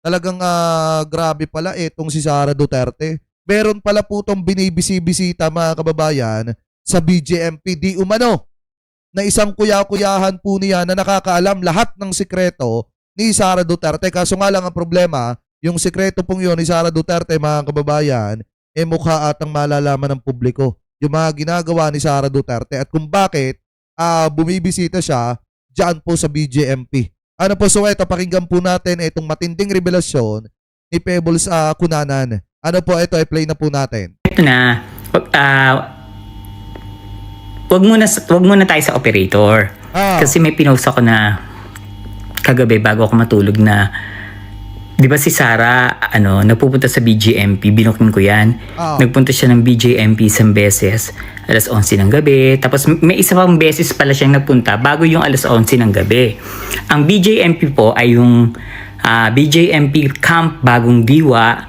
Talagang grabe pala itong si Sara Duterte. Meron pala po itong binibisi-bisita mga kababayan sa BJMP di umano na isang kuya-kuyahan po niya na nakakaalam lahat ng sikreto ni Sara Duterte. Kaso nga lang ang problema, yung sikreto pong yun ni Sara Duterte mga kababayan, mukha atang malalaman ng publiko yung mga ginagawa ni Sara Duterte at kung bakit bumibisita siya dyan po sa BJMP. Ano po, so ito, pakinggan po natin itong matinding revelasyon ni Pebbles Cunanan. Ano po, ito, i-play na po natin. Ito na, wag muna tayo sa operator. Kasi may pinost ako na kagabi bago ako matulog na, di ba si Sara, napupunta sa BJMP, binukin ko yan. Nagpunta siya ng BJMP isang beses, alas 11 ng gabi. Tapos may isa pang beses pala siyang nagpunta bago yung alas 11 ng gabi. Ang BJMP po ay yung BJMP Camp Bagong Diwa.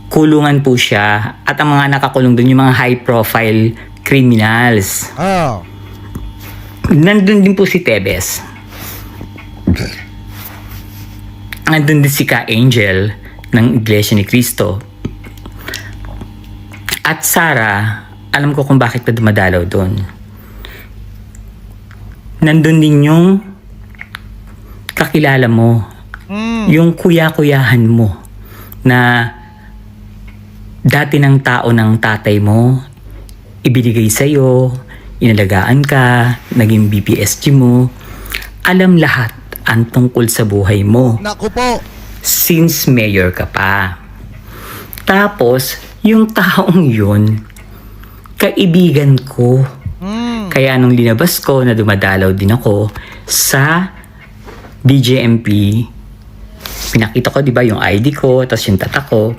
Kulungan po siya. At ang mga nakakulong doon yung mga high profile criminals. Nandun din po si Tebes. Nandun din si Ka Angel ng Iglesia ni Cristo. At Sara, alam ko kung bakit na dumadalaw doon. Nandun din yung kakilala mo. Yung kuya-kuyahan mo na dati ng tao ng tatay mo, ibinigay sa'yo, inalagaan ka, naging BPSG mo, alam lahat ang tungkol sa buhay mo. Naku po! Since mayor ka pa. Tapos, yung taong yun, kaibigan ko. Kaya nung linabas ko na dumadalaw din ako sa BJMP, pinakita ko, di ba, yung ID ko, tapos yung tatak ko,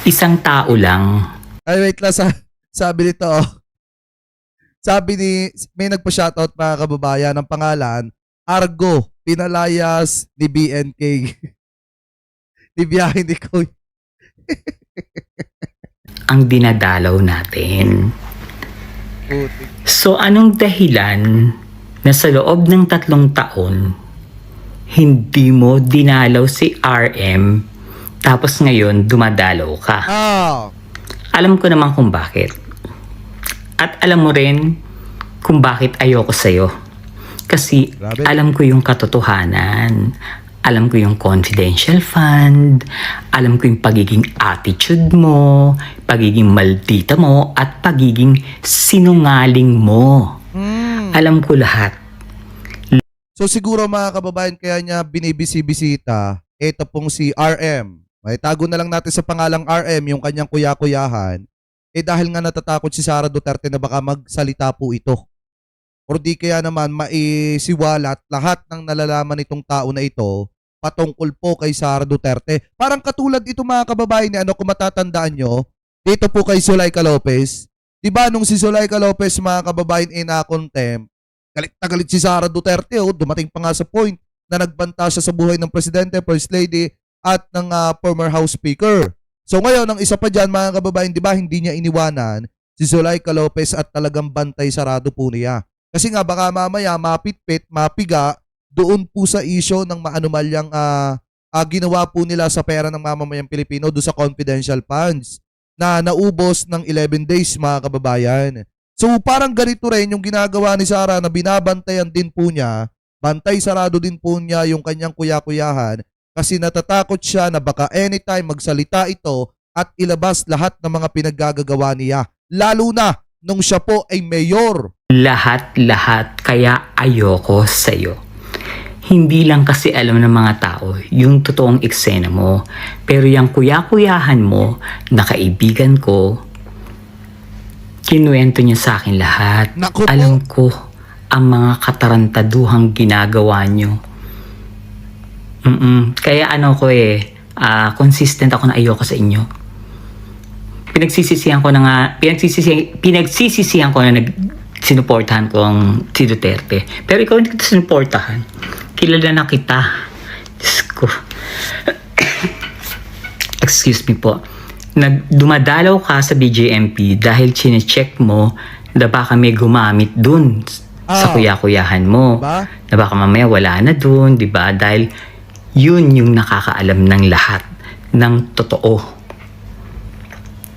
isang tao lang. Ay, wait lang, sabi nito, sabi ni, may nagpa-shoutout mga kababayan ng pangalan, Argo, Pinalayas ni BNK. Di biyahe ni Koy. Ang dinadalaw natin. So, anong dahilan na sa loob ng 3 taon, hindi mo dinalaw si RM, tapos ngayon dumadalaw ka? Alam ko naman kung bakit. At alam mo rin kung bakit ayoko sa'yo. Kasi alam ko yung katotohanan. Alam ko yung confidential fund. Alam ko yung pagiging attitude mo, pagiging maldita mo, at pagiging sinungaling mo. Alam ko lahat. So siguro mga kababayan kaya niya binibisi-bisita, ito pong si RM. May tago na lang natin sa pangalang RM yung kanyang kuya-kuyahan. Dahil nga natatakot si Sara Duterte na baka magsalita po ito. Or di kaya naman maisiwalat lahat ng nalalaman itong tao na ito patungkol po kay Sara Duterte. Parang katulad ito mga kababayan ni kung matatandaan nyo, dito po kay Zuleika Lopez. Diba nung si Zuleika Lopez mga kababayan na-contempt, galit na galit si Sara Duterte, dumating pa nga sa point na nagbanta siya sa buhay ng Presidente, First Lady at ng former House Speaker. So ngayon, ang isa pa dyan mga kababayan, diba hindi niya iniwanan si Zuleika Lopez at talagang bantay sarado po niya. Kasi nga baka mamaya mapitpit, mapiga doon po sa isyo ng maanumalyang ginawa po nila sa pera ng mamamayang Pilipino doon sa confidential funds na naubos ng 11 days mga kababayan. So parang ganito rin yung ginagawa ni Sara na binabantayan din po niya, bantay sarado din po niya yung kanyang kuya-kuyahan kasi natatakot siya na baka anytime magsalita ito at ilabas lahat ng mga pinaggagawa niya. Lalo na nung siya po ay mayor. Lahat, kaya ayoko sa'yo. Hindi lang kasi alam ng mga tao yung totoong eksena mo. Pero yung kuya-kuyahan mo, na kaibigan ko, kinuwento niya sa akin lahat. Naku po. Alam ko ang mga katarantaduhang ginagawa niyo. Kaya consistent ako na ayoko sa inyo. Pinagsisisihan ko na sinuportahan ko ang si Duterte. Pero ikaw hindi kita sinuportahan. Kilala na kita. Diyos ko. Excuse me po. Dumadalaw ka sa BJMP dahil chinecheck mo na baka may gumamit dun sa kuya-kuyahan mo. Diba? Na baka mamaya wala na dun, di ba? Dahil Yun yung nakakaalam ng lahat ng totoo.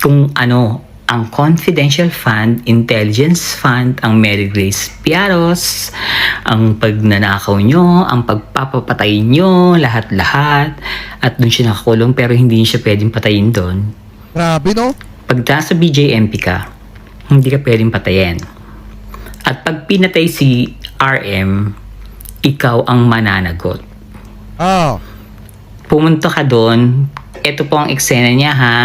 Kung ano ang confidential fund, intelligence fund, ang Mary Grace Piaros, ang pagnanakaw nyo, ang pagpapapatay nyo, lahat-lahat. At doon siya nakakulong pero hindi siya pwedeng patayin doon. Grabe, no? Pag nasa BJMP ka, hindi ka pwedeng patayin. At pag pinatay si RM, ikaw ang mananagot. Ah, Pumunta ka doon, ito po ang eksena niya ha,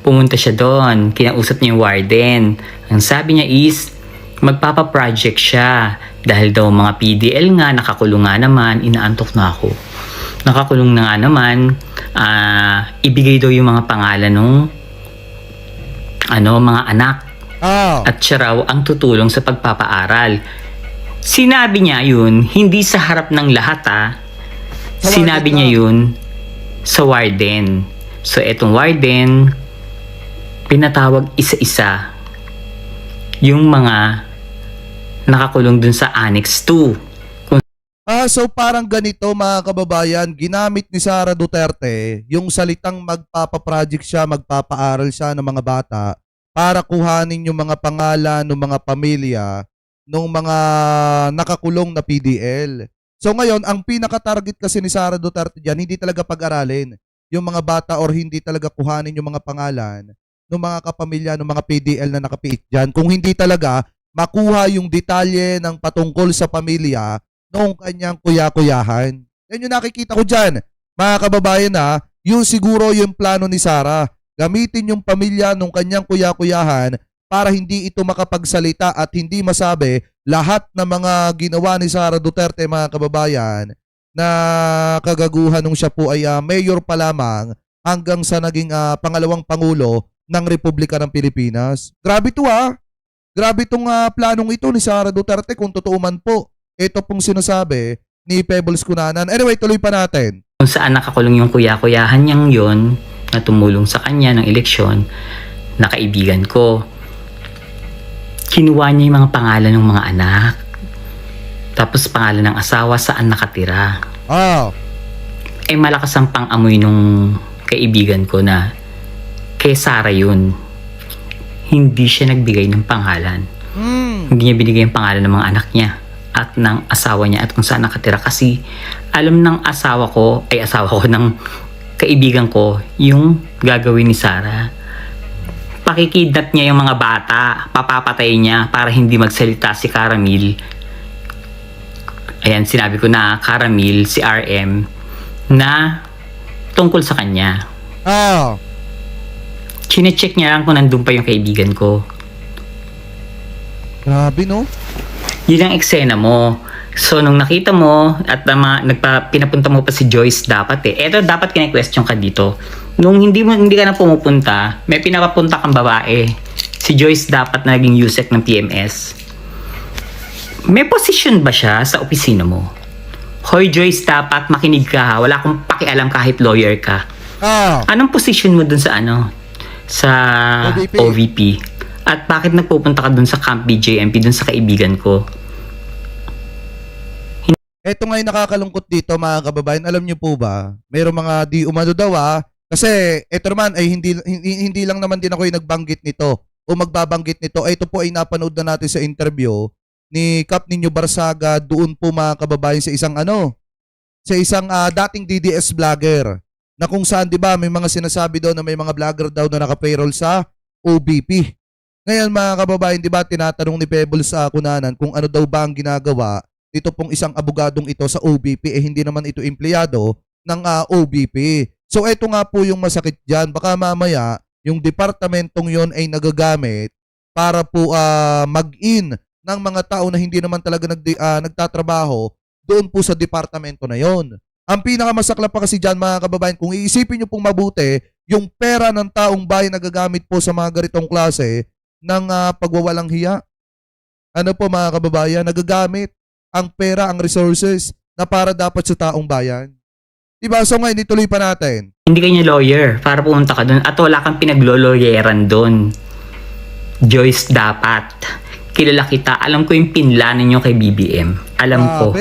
pumunta siya doon, kinausap niya yung warden. Ang sabi niya is, magpapaproject siya. Dahil daw mga PDL nga, nakakulong nga naman, inaantok na ako. Nakakulong na nga naman, ibigay daw yung mga pangalan ng mga anak. At siya raw ang tutulong sa pagpapaaral. Sinabi niya yun, hindi sa harap ng lahat Sinabi niya yun sa warden. So etong warden, pinatawag isa-isa yung mga nakakulong dun sa Annex 2. so parang ganito mga kababayan, ginamit ni Sara Duterte yung salitang magpapaproject siya, magpapaaral siya ng mga bata para kuhanin yung mga pangalan ng mga pamilya ng mga nakakulong na PDL. So ngayon, ang pinaka-target kasi ni Sara Duterte dyan, hindi talaga pag-aralin yung mga bata or hindi talaga kuhanin yung mga pangalan ng mga kapamilya ng mga PDL na nakapiit dyan. Kung hindi talaga makuha yung detalye ng patungkol sa pamilya noong kanyang kuya-kuyahan. Yan yung nakikita ko dyan. Mga kababayan yung siguro yung plano ni Sara. Gamitin yung pamilya ng kanyang kuya-kuyahan para hindi ito makapagsalita at hindi masabi lahat ng mga ginawa ni Sara Duterte, mga kababayan, na kagaguhan nung siya po ay mayor pa lamang hanggang sa naging pangalawang pangulo ng Republika ng Pilipinas. Grabe to Grabe itong planong ito ni Sara Duterte kung totoo man po. Ito pong sinasabi ni Pebbles Cunanan. Anyway, tuloy pa natin. Kung saan nakakulong yung kuya-kuyahan niyang yon na tumulong sa kanya ng eleksyon, na kaibigan ko. Kinuha niya yung mga pangalan ng mga anak. Tapos pangalan ng asawa saan nakatira. Malakas ang pang-amoy nung kaibigan ko na kay Sara yun. Hindi siya nagbigay ng pangalan. Hindi niya binigay yung pangalan ng mga anak niya at ng asawa niya at kung saan nakatira. Kasi alam ng asawa ko ng kaibigan ko yung gagawin ni Sara. Pakikidnap niya yung mga bata, papapatay niya para hindi magsalita si Caramil. Ayan, sinabi ko na Caramil, si RM, na tungkol sa kanya. Chine-check niya lang kung nandun pa yung kaibigan ko. Grabe, no? Yun ang eksena mo. So, nung nakita mo at pinapunta mo pa si Joyce dapat Eto, dapat kine-question ka dito. Nung hindi ka na pumupunta, may pinapapunta kang babae. Si Joyce dapat na naging USEC ng PMS. May position ba siya sa opisina mo? Hoy Joyce, dapat makinig ka Wala akong pakialam kahit lawyer ka. Anong position mo dun sa sa OVP? At bakit nagpupunta ka dun sa Camp BJMP, dun sa kaibigan ko? Ito nga yung nakakalungkot dito, mga kababayan. Alam niyo po ba, mayroong mga di umano daw kasi ito naman ay hindi lang naman din ako yung nagbanggit nito o magbabanggit nito. Ito po ay napanood na natin sa interview ni Kap Ninyo Barsaga doon po, mga kababayan, sa isang dating DDS vlogger na kung saan, di ba, may mga sinasabi daw na may mga vlogger daw na naka-payroll sa OBP. Ngayon, mga kababayan, di ba, tinatanong ni Pebbles Cunanan kung ano daw ba ang ginagawa dito pong isang abogadong ito sa OBP, hindi naman ito empleyado ng OBP. So ito nga po yung masakit dyan. Baka mamaya yung departamentong yon ay nagagamit para po mag-in ng mga tao na hindi naman talaga nagtatrabaho doon po sa departamento na yon. Ang pinakamasaklap pa kasi dyan, mga kababayan, kung iisipin nyo pong mabuti, yung pera ng taong bayan nagagamit po sa mga ganitong klase ng pagwawalang hiya. Ano po, mga kababayan, nagagamit ang pera, ang resources na para dapat sa taong bayan. Diba? So ngayon, ituloy pa natin. Hindi ka niya lawyer para pumunta ka doon at wala kang pinaglolawyeran doon. Joyce, dapat. Kilala kita. Alam ko yung pinlanan niyo kay BBM. Alam ko.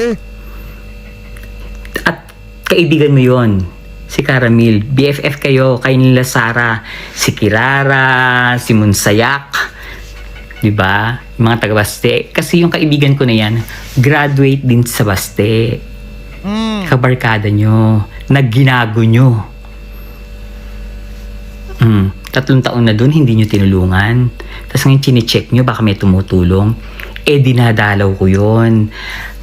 At kaibigan mo yon, si Caramil. BFF kayo nila Sara, si Kirara, si Monsayak, di ba? Yung mga taga Baste. Kasi yung kaibigan ko na yan, graduate din sa Baste. Kabarkada nyo, nagginago nyo. 3 taon na dun, hindi nyo tinulungan. Tapos ngayon chinecheck nyo, baka may tumutulong. Dinadalaw ko yon.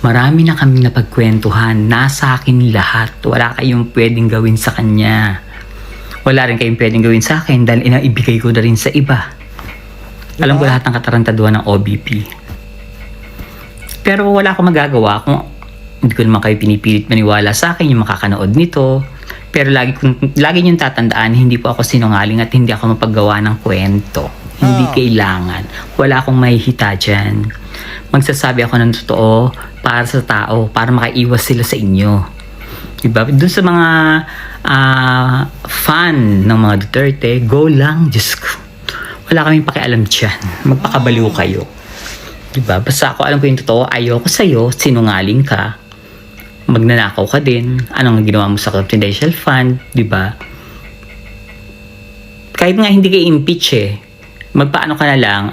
Marami na kaming napagkwentuhan. Nasa akin lahat. Wala kayong pwedeng gawin sa kanya. Wala rin kayong pwedeng gawin sa akin dahil inaibigay ko na rin sa iba. Alam ko lahat ng katarantaduhan ng OBP. Pero wala akong magagawa kung hindi ko naman kayo pinipilit maniwala sa akin yung makakanood nito. Pero lagi niyong tatandaan, hindi po ako sinungaling at hindi ako mapaggawa ng kwento. Hindi kailangan. Wala akong mahihita dyan. Magsasabi ako ng totoo para sa tao, para makaiwas sila sa inyo. Diba? Doon sa mga fan ng mga Duterte, go lang, Diyos ko. Wala kaming pakialam dyan. Magpakabaliw kayo. Diba? Basta ako alam ko yung totoo, ayoko sa'yo, sinungaling ka. Magnanakaw ka din. Anong ginawa mo sa confidential fund, di ba? Kahit nga hindi ka impeach magpaano ka na lang,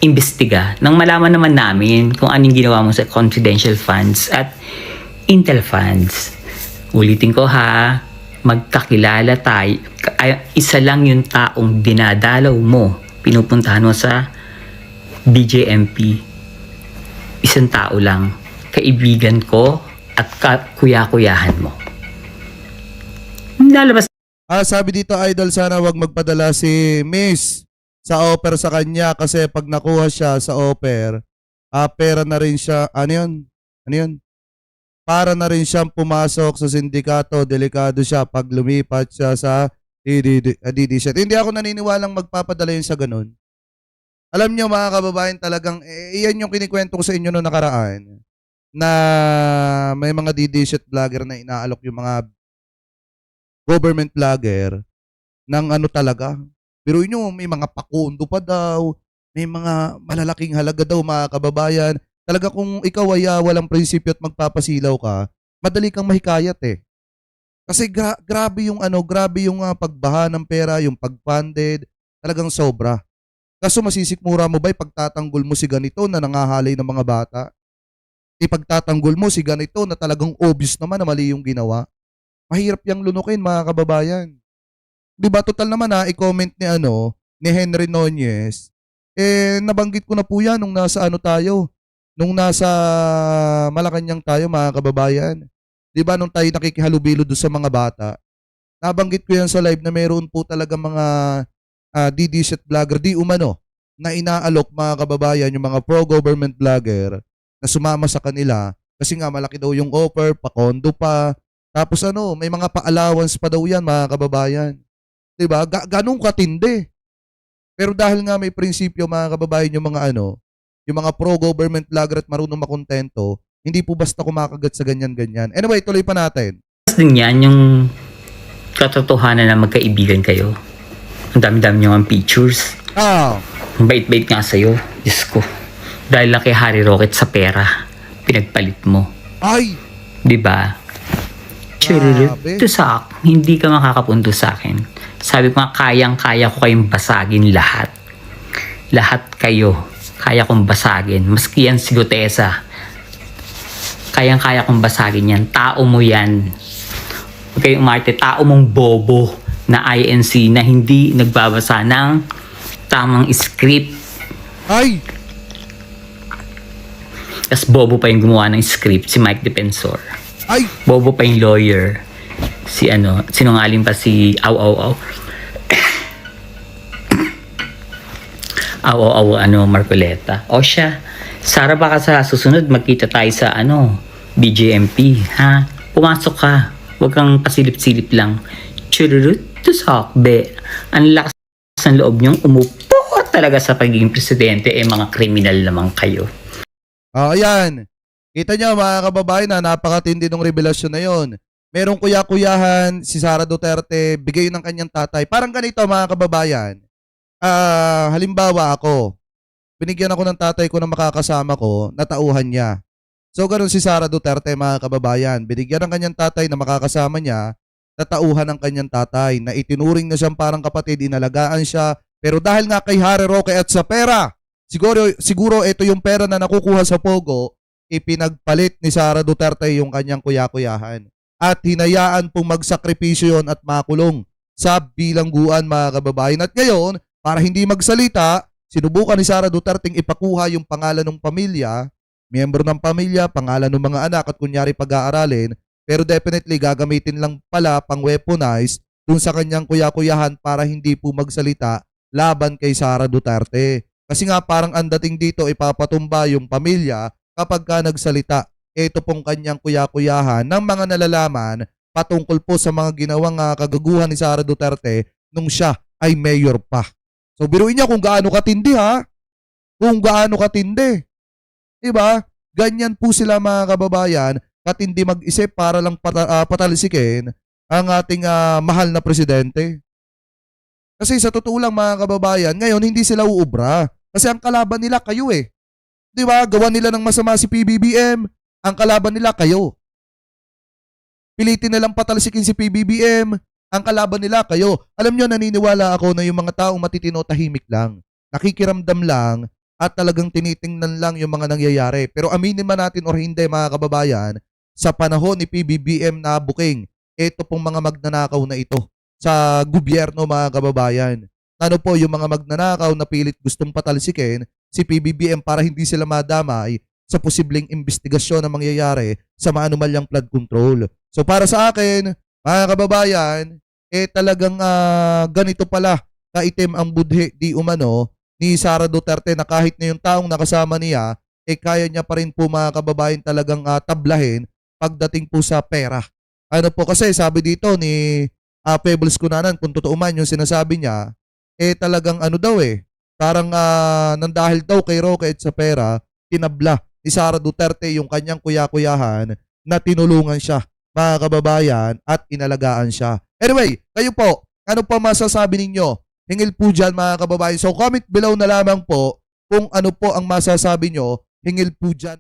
imbestiga. Nang malaman naman namin kung anong ginawa mo sa confidential funds at intel funds. Ulitin ko ha, magkakilala tayo. Isa lang yung taong dinadalaw mo, pinupuntahan mo sa BJMP. Isang tao lang. Kaibigan ko at kuya-kuyahan mo. Lalabas. Sabi dito, Idol, sana wag magpadala si Miss sa offer sa kanya kasi pag nakuha siya sa offer, pera na rin siya, ano yun? Para na rin siyang pumasok sa sindikato, delikado siya pag lumipat siya sa DDZ. Hindi ako naniniwalang magpapadala yun sa ganun. Alam niyo mga kababayan, talagang, iyan yung kinikwento ko sa inyo noong nakaraan, na may mga DDZ vlogger na inaalok yung mga government vlogger ng ano talaga. Pero inyo, may mga pakundo pa daw, may mga malalaking halaga daw mga kababayan. Talaga kung ikaw ay walang prinsipyo at magpapasilaw ka, madali kang mahikayat Kasi grabe yung pagbaha ng pera, yung pag-funded, talagang sobra. Kaso masisikmura mo ba pagtatanggol mo si ganito na nangahalay ng mga bata? Ipagtatanggol mo si ganito na talagang obvious naman na mali yung ginawa. Mahirap yang lunukin mga kababayan. 'Di ba total naman i-comment ni Henry Nunez. Nabanggit ko na po 'yan nung nasa nasa Malacanang tayo mga kababayan. 'Di ba nung tayo nakikihalubilo doon sa mga bata. Nabanggit ko 'yan sa live na meron po talaga mga DDZ vlogger di umano na inaalok mga kababayan, yung mga pro-government vlogger na sumama sa kanila kasi nga malaki daw yung offer, pa-condo pa. Tapos may mga pa-allowance pa daw yan mga kababayan. 'Di ba? Ganun katindi. Pero dahil nga may prinsipyo mga kababayan yung mga pro-government vlogger at marunong makontento, hindi po basta kumakagat sa ganyan-ganyan. Anyway, tuloy pa natin. Din yan yung katotohanan na magkaibigan kayo. Ang dami-dami nyo ang pictures. Ang bait-bait nga sa'yo. Diyos ko. Dahil lang kay Harry Rocket sa pera, pinagpalit mo. Ay! Diba? Ito hindi ka makakapunto sa akin. Sabi ko nga, kayang-kaya ko kayong basagin lahat. Lahat kayo. Kaya kong basagin. Maski yan si Gutesa. Kayang-kaya kong basagin yan. Tao mo yan. Huwag kayong umarte. Tao mong bobo na INC na hindi nagbabasa ng tamang script. Ay! Tapos bobo pa yung gumawa ng script, si Mike Defensor. Ay! Bobo pa yung lawyer. Sinungaling pa si Marcoleta. O siya, Sara, baka sa susunod magkita tayo sa BJMP, ha? Pumasok ka. Huwag kang pasilip-silip lang. Chururut to sakbe. Ang lakas ng loob niyong umupo talaga sa pagiging presidente, mga kriminal naman kayo. Ayan. Kita niyo mga kababayan na napakatindi ng revelasyon na yon. Merong kuya-kuyahan si Sara Duterte, bigay ng kanyang tatay. Parang ganito mga kababayan. Halimbawa ako, binigyan ako ng tatay ko na makakasama ko, natauhan niya. So ganun si Sara Duterte mga kababayan. Binigyan ng kanyang tatay na makakasama niya, natauhan ng kanyang tatay na itinuring na siyang parang kapatid, inalagaan siya. Pero dahil nga kay Harry Roque at sa pera, siguro ito yung pera na nakukuha sa Pogo, ipinagpalit ni Sara Duterte yung kanyang kuya-kuyahan. At hinayaan pong magsakripisyo yon at makulong sa bilangguan mga kababayan. At ngayon, para hindi magsalita, sinubukan ni Sara Duterte ipakuha yung pangalan ng pamilya, miyembro ng pamilya, pangalan ng mga anak at kunyari pag-aaralin, pero definitely gagamitin lang pala pang weaponize dun sa kanyang kuya-kuyahan para hindi po magsalita laban kay Sara Duterte. Kasi nga parang ang dating dito ipapatumba yung pamilya kapag ka nagsalita. Ito pong kanyang kuya-kuyahan ng mga nalalaman patungkol po sa mga ginawang kagaguhan ni Sara Duterte nung siya ay mayor pa. So biruin niya kung gaano katindi ha. Kung gaano katindi. Diba? Ganyan po sila mga kababayan, katindi mag-isip para lang patalsikin ang ating mahal na presidente. Kasi sa totoo lang mga kababayan, ngayon hindi sila uubra. Kasi ang kalaban nila kayo eh. Diba? Gawa nila ng masama si PBBM. Ang kalaban nila kayo. Pilitin nilang patalsikin si PBBM. Ang kalaban nila kayo. Alam nyo, naniniwala ako na yung mga taong matitino tahimik lang. Nakikiramdam lang at talagang tinitingnan lang yung mga nangyayari. Pero aminin man natin or hindi mga kababayan, sa panahon ni PBBM na buking, ito pong mga magnanakaw na ito sa gobyerno mga kababayan. Ano po yung mga magnanakaw na pilit gustong patalsikin si PBBM para hindi sila madamay sa posibleng investigasyon na mangyayari sa maanumalyang flood control. So para sa akin, mga kababayan, talagang ganito pala kaitim ang budhi di umano ni Sara Duterte na kahit na yung taong nakasama niya, kaya niya pa rin po mga kababayan talagang tablahin pagdating po sa pera. Ano po kasi sabi dito ni Pebbles Cunanan, kung totoo man yung sinasabi niya, talagang ano daw parang nang dahil daw kay Roque at sa pera, tinabla ni Sara Duterte yung kanyang kuya-kuyahan na tinulungan siya mga kababayan at inalagaan siya. Anyway, kayo po, ano pa masasabi ninyo? Hingil po dyan mga kababayan. So comment below na lamang po kung ano po ang masasabi nyo. Hingil po dyan.